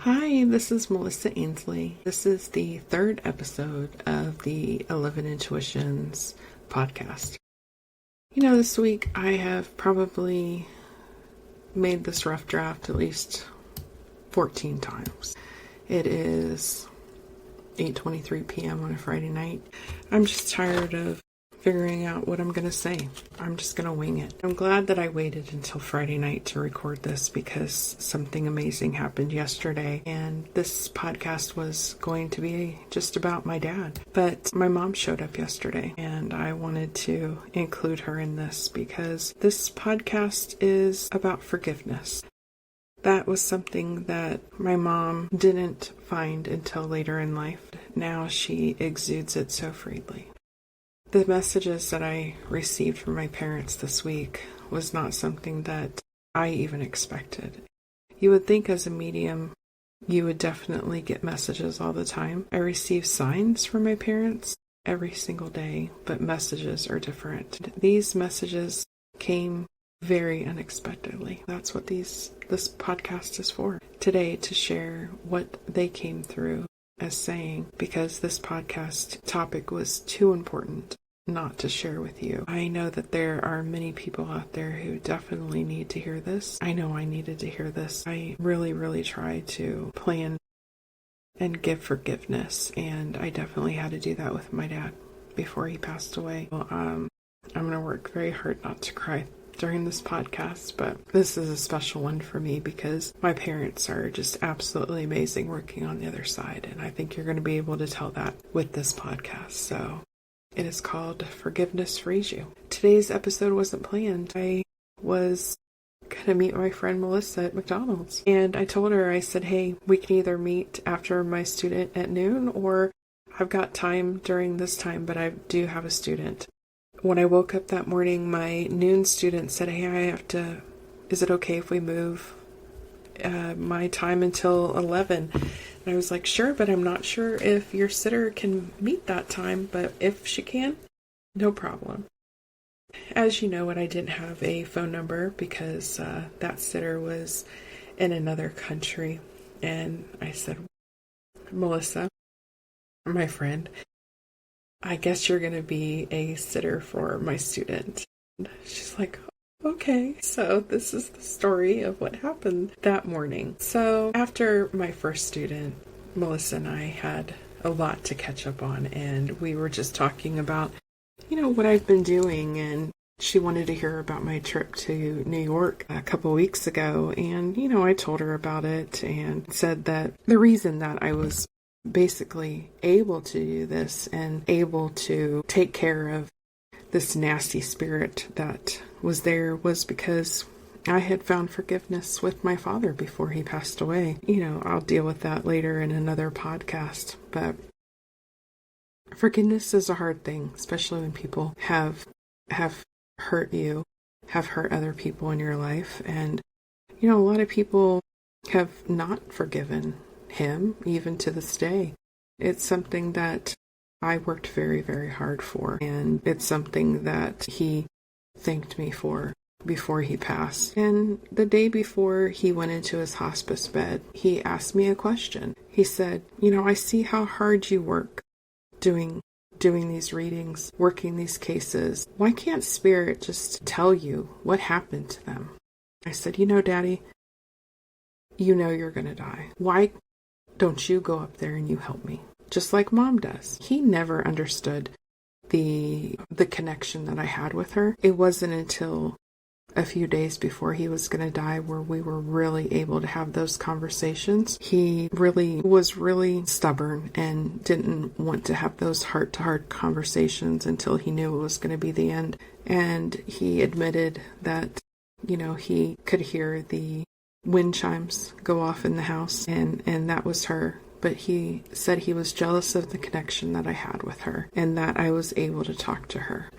Hi, this is Melissa Ainsley. This is the third episode of the 11 Intuitions podcast. This week I have probably made this rough draft at least 14 times. It is 8:23 p.m. on a Friday night. I'm just tired of figuring out what I'm going to say. I'm just going to wing it. I'm glad that I waited until Friday night to record this because something amazing happened yesterday, and this podcast was going to be just about my dad. But my mom showed up yesterday, and I wanted to include her in this because this podcast is about forgiveness. That was something that my mom didn't find until later in life. Now she exudes it so freely. The messages that I received from my parents this week was not something that I even expected. You would think as a medium, you would definitely get messages all the time. I receive signs from my parents every single day, but messages are different. These messages came very unexpectedly. That's what this podcast is for. Today, to share what they came through as saying, because this podcast topic was too important not to share with you. I know that there are many people out there who definitely need to hear this. I know I needed to hear this. I really tried to plan and give forgiveness, and I definitely had to do that with my dad before he passed away. Well, I'm going to work very hard not to cry during this podcast, but this is a special one for me because my parents are just absolutely amazing working on the other side, and I think you're going to be able to tell that with this podcast. So it is called Forgiveness Frees You. Today's episode wasn't planned. I was going to meet my friend Melissa at McDonald's, and I told her, I said, hey, we can either meet after my student at noon, or I've got time during this time, but I do have a student. When I woke up that morning, my noon student said, hey, is it okay if we move my time until 11? And I was like, sure, but I'm not sure if your sitter can meet that time, but if she can, no problem. As you know, I didn't have a phone number because that sitter was in another country. And I said, Melissa, my friend, I guess you're going to be a sitter for my student. And she's like, okay. So this is the story of what happened that morning. So after my first student, Melissa and I had a lot to catch up on, and we were just talking about, what I've been doing, and she wanted to hear about my trip to New York a couple weeks ago, and, I told her about it and said that the reason that I was basically able to do this and able to take care of this nasty spirit that was there was because I had found forgiveness with my father before he passed away. I'll deal with that later in another podcast, but forgiveness is a hard thing, especially when people have hurt you, have hurt other people in your life. And, a lot of people have not forgiven him, even to this day. It's something that I worked very hard for, and it's something that he thanked me for before he passed. And the day before he went into his hospice bed, he asked me a question. He said, I see how hard you work doing these readings, working these cases. Why can't Spirit just tell you what happened to them? I said, Daddy, you're going to die. Why don't you go up there and you help me? Just like Mom does. He never understood the connection that I had with her. It wasn't until a few days before he was going to die where we were really able to have those conversations. He was really stubborn and didn't want to have those heart-to-heart conversations until he knew it was going to be the end. And he admitted that, he could hear the wind chimes go off in the house, and that was her. But he said he was jealous of the connection that I had with her and that I was able to talk to her.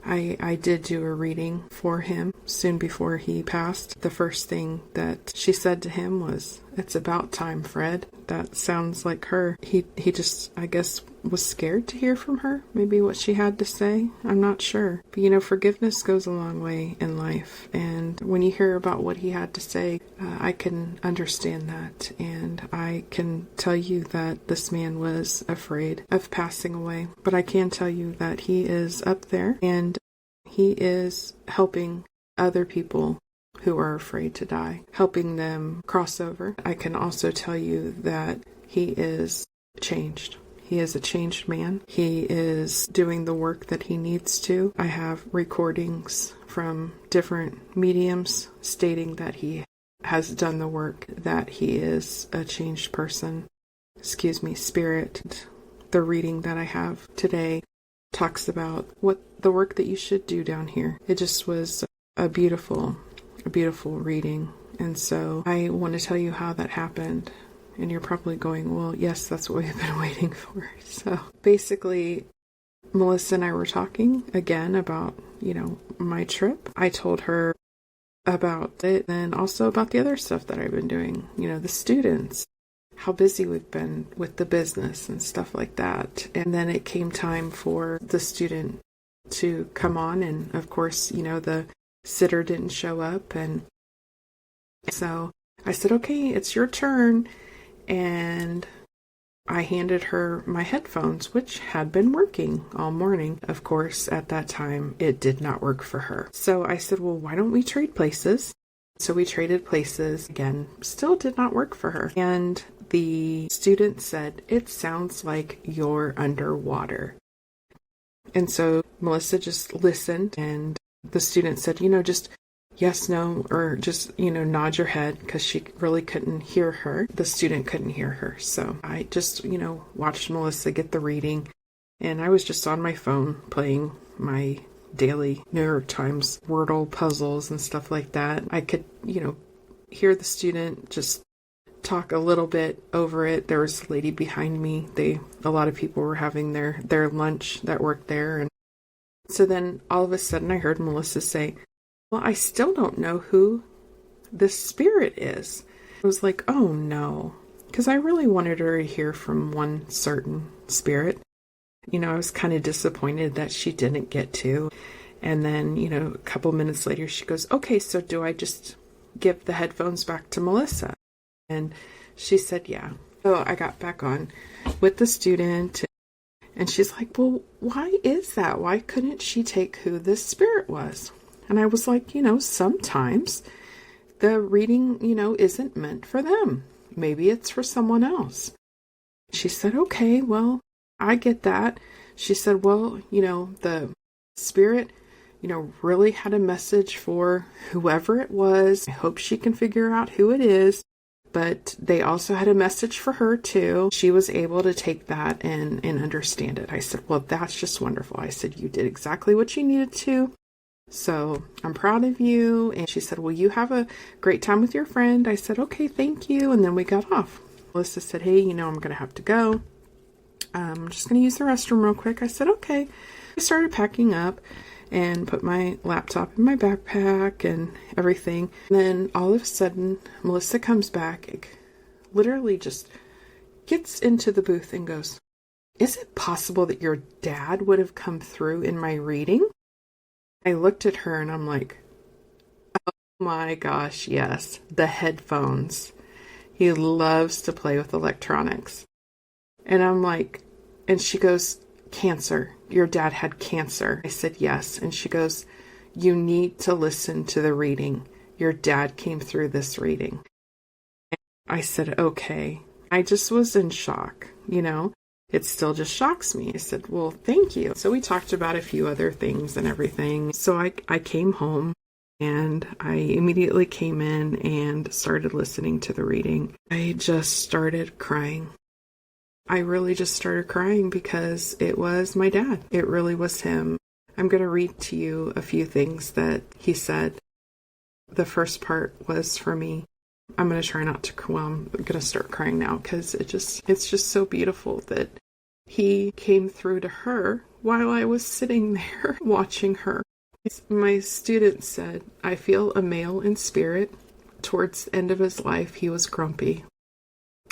I did do a reading for him soon before he passed. The first thing that she said to him was, It's about time, Fred. That sounds like her. He just, I guess, was scared to hear from her. Maybe what she had to say. I'm not sure. But forgiveness goes a long way in life. And when you hear about what he had to say, I can understand that. And I can tell you that this man was afraid of passing away. But I can tell you that he is up there and he is helping other people who are afraid to die, helping them cross over. I can also tell you that he is changed. He is a changed man. He is doing the work that he needs to. I have recordings from different mediums stating that he has done the work, that he is a changed person. Spirit. The reading that I have today talks about what the work that you should do down here. It just was a beautiful reading. And so I want to tell you how that happened. And you're probably going, well, yes, that's what we've been waiting for. So basically, Melissa and I were talking again about, my trip. I told her about it and also about the other stuff that I've been doing, the students, how busy we've been with the business and stuff like that. And then it came time for the student to come on. And of course, the sitter didn't show up. And so I said, okay, it's your turn. And I handed her my headphones, which had been working all morning. Of course, at that time, it did not work for her. So I said, well, why don't we trade places? So we traded places. Again, still did not work for her. And the student said, it sounds like you're underwater. And so Melissa just listened, and the student said, just yes, no, or just, nod your head, because she really couldn't hear her. The student couldn't hear her. So I just, watched Melissa get the reading, and I was just on my phone playing my daily New York Times Wordle puzzles and stuff like that. I could, hear the student just talk a little bit over it. There was a lady behind me. A lot of people were having their lunch that worked there. And so then all of a sudden I heard Melissa say, well, I still don't know who this spirit is. I was like, oh no, because I really wanted her to hear from one certain spirit. I was kind of disappointed that she didn't get to. And then, a couple minutes later, she goes, okay, so do I just give the headphones back to Melissa? And she said, yeah. So I got back on with the student, and she's like, well, why is that? Why couldn't she take who this spirit was? And I was like, sometimes the reading, isn't meant for them. Maybe it's for someone else. She said, okay, well, I get that. She said, well, the spirit, really had a message for whoever it was. I hope she can figure out who it is. But they also had a message for her too. She was able to take that and understand it. I said, well, that's just wonderful. I said, you did exactly what you needed to. So I'm proud of you. And she said, well, you have a great time with your friend. I said, okay, thank you. And then we got off. Melissa said, hey, I'm going to have to go. I'm just going to use the restroom real quick. I said, okay. I started packing up and put my laptop in my backpack and everything. And then all of a sudden, Melissa comes back, literally just gets into the booth and goes, is it possible that your dad would have come through in my reading? I looked at her and I'm like, oh my gosh, yes, the headphones. He loves to play with electronics. And I'm like, and she goes, cancer. Your dad had cancer. I said, yes. And she goes, you need to listen to the reading. Your dad came through this reading. And I said, okay. I just was in shock, It still just shocks me. I said, well, thank you. So we talked about a few other things and everything. So I came home and I immediately came in and started listening to the reading. I just started crying. I really just started crying because it was my dad. It really was him. I'm going to read to you a few things that he said. The first part was for me. I'm going to try not to cry. Well, I'm going to start crying now because it's just so beautiful that he came through to her while I was sitting there watching her. My student said, I feel a male in spirit Towards the end of his life, he was grumpy.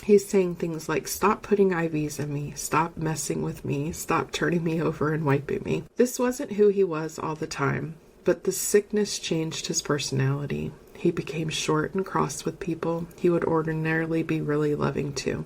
He's saying things like, stop putting IVs in me, stop messing with me, stop turning me over and wiping me. This wasn't who he was all the time, but the sickness changed his personality. He became short and cross with people he would ordinarily be really loving to.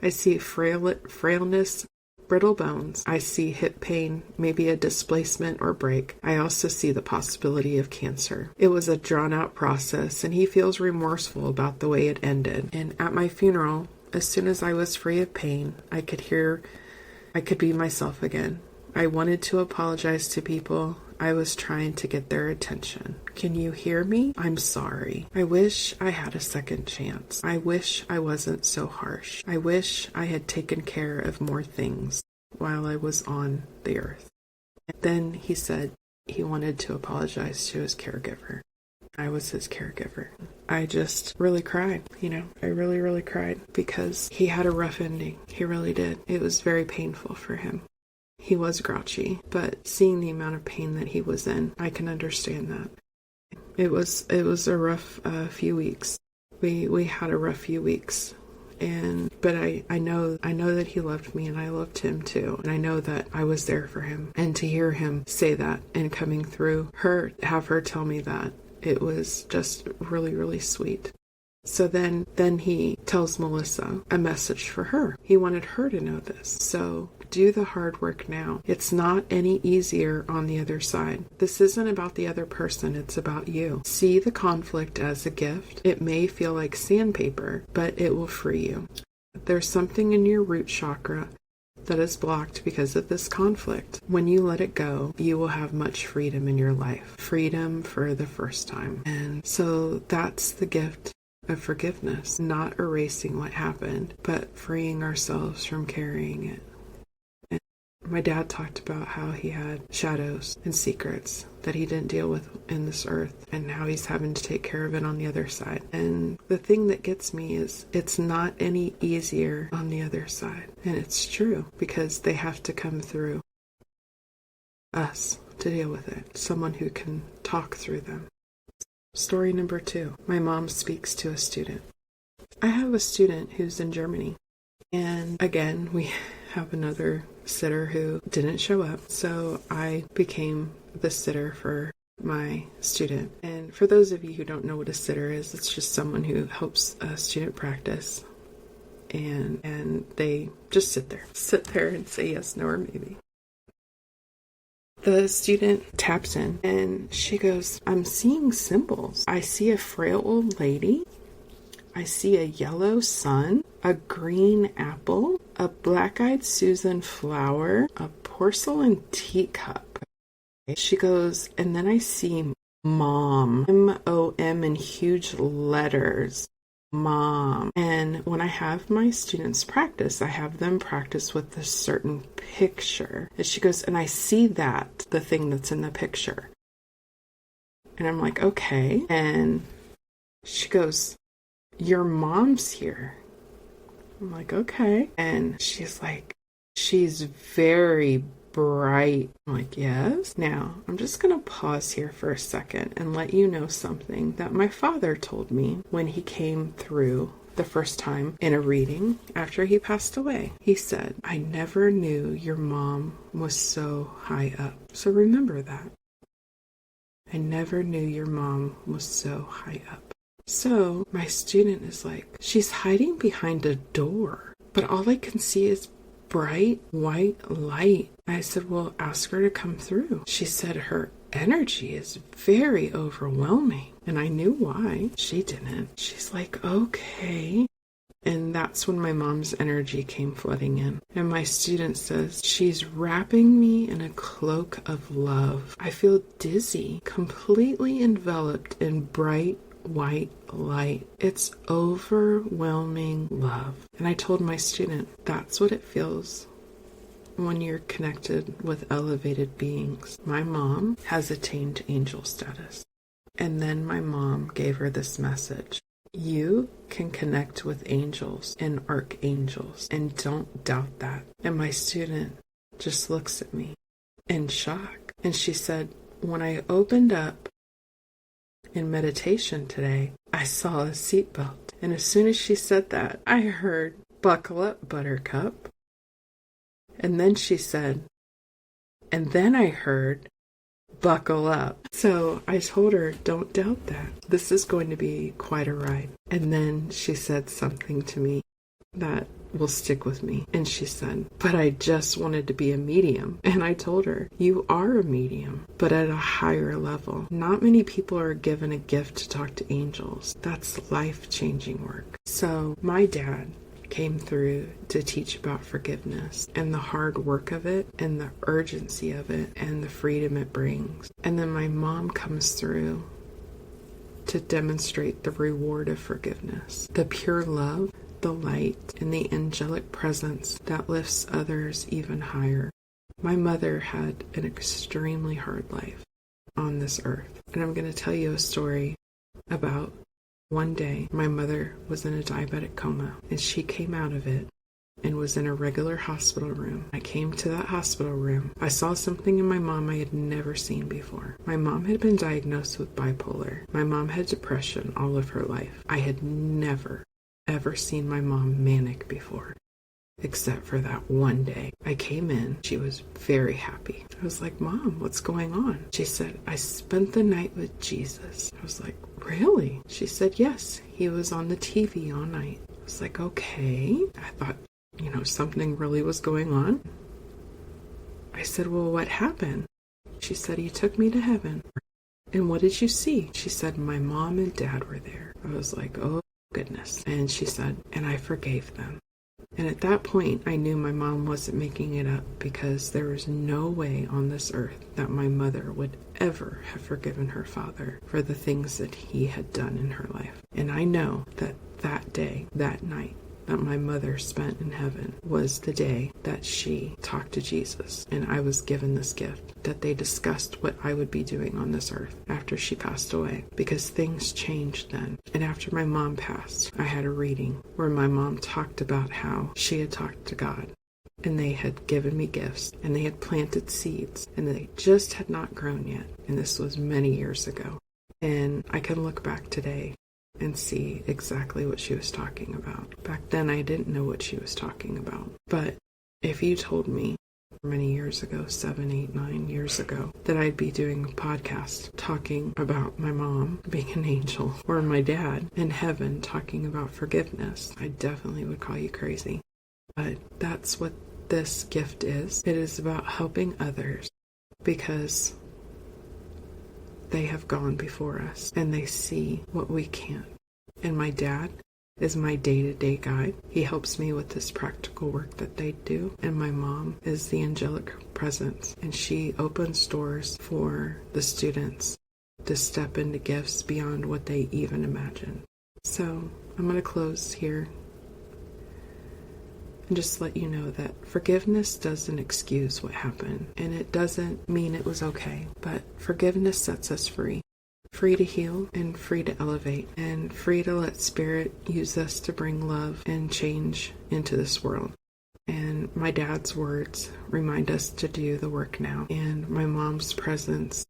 I see frailness, brittle bones. I see hip pain, maybe a displacement or break. I also see the possibility of cancer. It was a drawn-out process, and he feels remorseful about the way it ended. And at my funeral, as soon as I was free of pain, I could be myself again. I wanted to apologize to people. I was trying to get their attention. Can you hear me? I'm sorry. I wish I had a second chance. I wish I wasn't so harsh. I wish I had taken care of more things while I was on the earth. And then he said he wanted to apologize to his caregiver. I was his caregiver. I just really cried, I really, really cried because he had a rough ending. He really did. It was very painful for him. He was grouchy, but seeing the amount of pain that he was in, I can understand that. It was a rough few weeks. We had a rough few weeks, but I know that he loved me and I loved him too, and I know that I was there for him. And to hear him say that and coming through have her tell me that, it was just really, really sweet. So then he tells Melissa a message for her. He wanted her to know this. So do the hard work now. It's not any easier on the other side. This isn't about the other person. It's about you. See the conflict as a gift. It may feel like sandpaper, but it will free you. There's something in your root chakra that is blocked because of this conflict. When you let it go, you will have much freedom in your life. Freedom for the first time. And so that's the gift of forgiveness, not erasing what happened, but freeing ourselves from carrying it. And my dad talked about how he had shadows and secrets that he didn't deal with in this earth, and how he's having to take care of it on the other side. And the thing that gets me is it's not any easier on the other side. And it's true, because they have to come through us to deal with it. Someone who can talk through them. Story number 2. My mom speaks to a student. I have a student who's in Germany. And again, we have another sitter who didn't show up. So I became the sitter for my student. And for those of you who don't know what a sitter is, it's just someone who helps a student practice. And they just sit there and say yes, no, or maybe. The student taps in and she goes, I'm seeing symbols. I see a frail old lady. I see a yellow sun, a green apple, a black-eyed Susan flower, a porcelain teacup. She goes, and then I see mom, M-O-M in huge letters. Mom. And when I have my students practice, I have them practice with a certain picture. And she goes, and I see that, the thing that's in the picture. And I'm like, okay. And she goes, your mom's here. I'm like, okay. And she's like, she's very bright. I'm like, yes. Now, I'm just going to pause here for a second and let you know something that my father told me when he came through the first time in a reading after he passed away. He said, I never knew your mom was so high up. So remember that. I never knew your mom was so high up. So my student is like, she's hiding behind a door, but all I can see is bright white light. I said, well, ask her to come through. She said her energy is very overwhelming. And I knew why. She didn't. She's like, okay. And that's when my mom's energy came flooding in. And my student says, she's wrapping me in a cloak of love. I feel dizzy, completely enveloped in bright white light. It's overwhelming love. And I told my student, that's what it feels when you're connected with elevated beings. My mom has attained angel status. And then my mom gave her this message. You can connect with angels and archangels, and don't doubt that. And my student just looks at me in shock. And she said, when I opened up in meditation today, I saw a seatbelt. And as soon as she said that, I heard, "Buckle up, Buttercup." And then she said, and then I heard, "Buckle up." So I told her, don't doubt that. This is going to be quite a ride. And then she said something to me that will stick with me. And she said, "But I just wanted to be a medium." And I told her, you are a medium, but at a higher level. Not many people are given a gift to talk to angels. That's life-changing work. So my dad came through to teach about forgiveness and the hard work of it and the urgency of it and the freedom it brings. And then my mom comes through to demonstrate the reward of forgiveness, the pure love, the light, and the angelic presence that lifts others even higher. My mother had an extremely hard life on this earth. And I'm going to tell you a story about one day my mother was in a diabetic coma, and she came out of it and was in a regular hospital room. I came to that hospital room. I saw something in my mom I had never seen before. My mom had been diagnosed with bipolar. My mom had depression all of her life. I had never, ever seen my mom manic before, except for that one day. I came in. She was very happy. I was like, "Mom, what's going on?" She said, "I spent the night with Jesus." I was like, "Really?" She said, "Yes, he was on the TV all night." I was like, "Okay." I thought, something really was going on. I said, "Well, what happened?" She said, "He took me to heaven." "And what did you see?" She said, "My mom and dad were there." I was like, "Oh, goodness." And she said, "And I forgave them." And at that point, I knew my mom wasn't making it up, because there was no way on this earth that my mother would ever have forgiven her father for the things that he had done in her life. And I know that that day, that night, that my mother spent in heaven was the day that she talked to Jesus. And I was given this gift, that they discussed what I would be doing on this earth after she passed away, because things changed then. And after my mom passed, I had a reading where my mom talked about how she had talked to God, and they had given me gifts, and they had planted seeds, and they just had not grown yet. And this was many years ago. And I can look back today and see exactly what she was talking about. Back then, I didn't know what she was talking about. But if you told me many years ago, 7, 8, 9 years ago, that I'd be doing a podcast talking about my mom being an angel, or my dad in heaven talking about forgiveness, I definitely would call you crazy. But that's what this gift is. It is about helping others, because they have gone before us and they see what we can't. And my dad is my day-to-day guide. He helps me with this practical work that they do. And my mom is the angelic presence, and she opens doors for the students to step into gifts beyond what they even imagine. So I'm going to close here and just let you know that forgiveness doesn't excuse what happened, and it doesn't mean it was okay, but forgiveness sets us free. Free to heal, and free to elevate, and free to let Spirit use us to bring love and change into this world. And my dad's words remind us to do the work now, and my mom's presence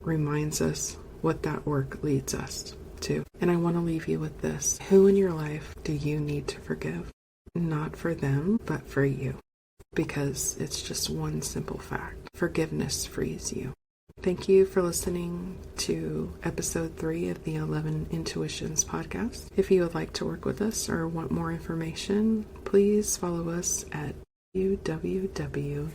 reminds us what that work leads us to. And I want to leave you with this. Who in your life do you need to forgive? Not for them, but for you. Because it's just one simple fact. Forgiveness frees you. Thank you for listening to episode 3 of the 11 Intuitions podcast. If you would like to work with us or want more information, please follow us at www.11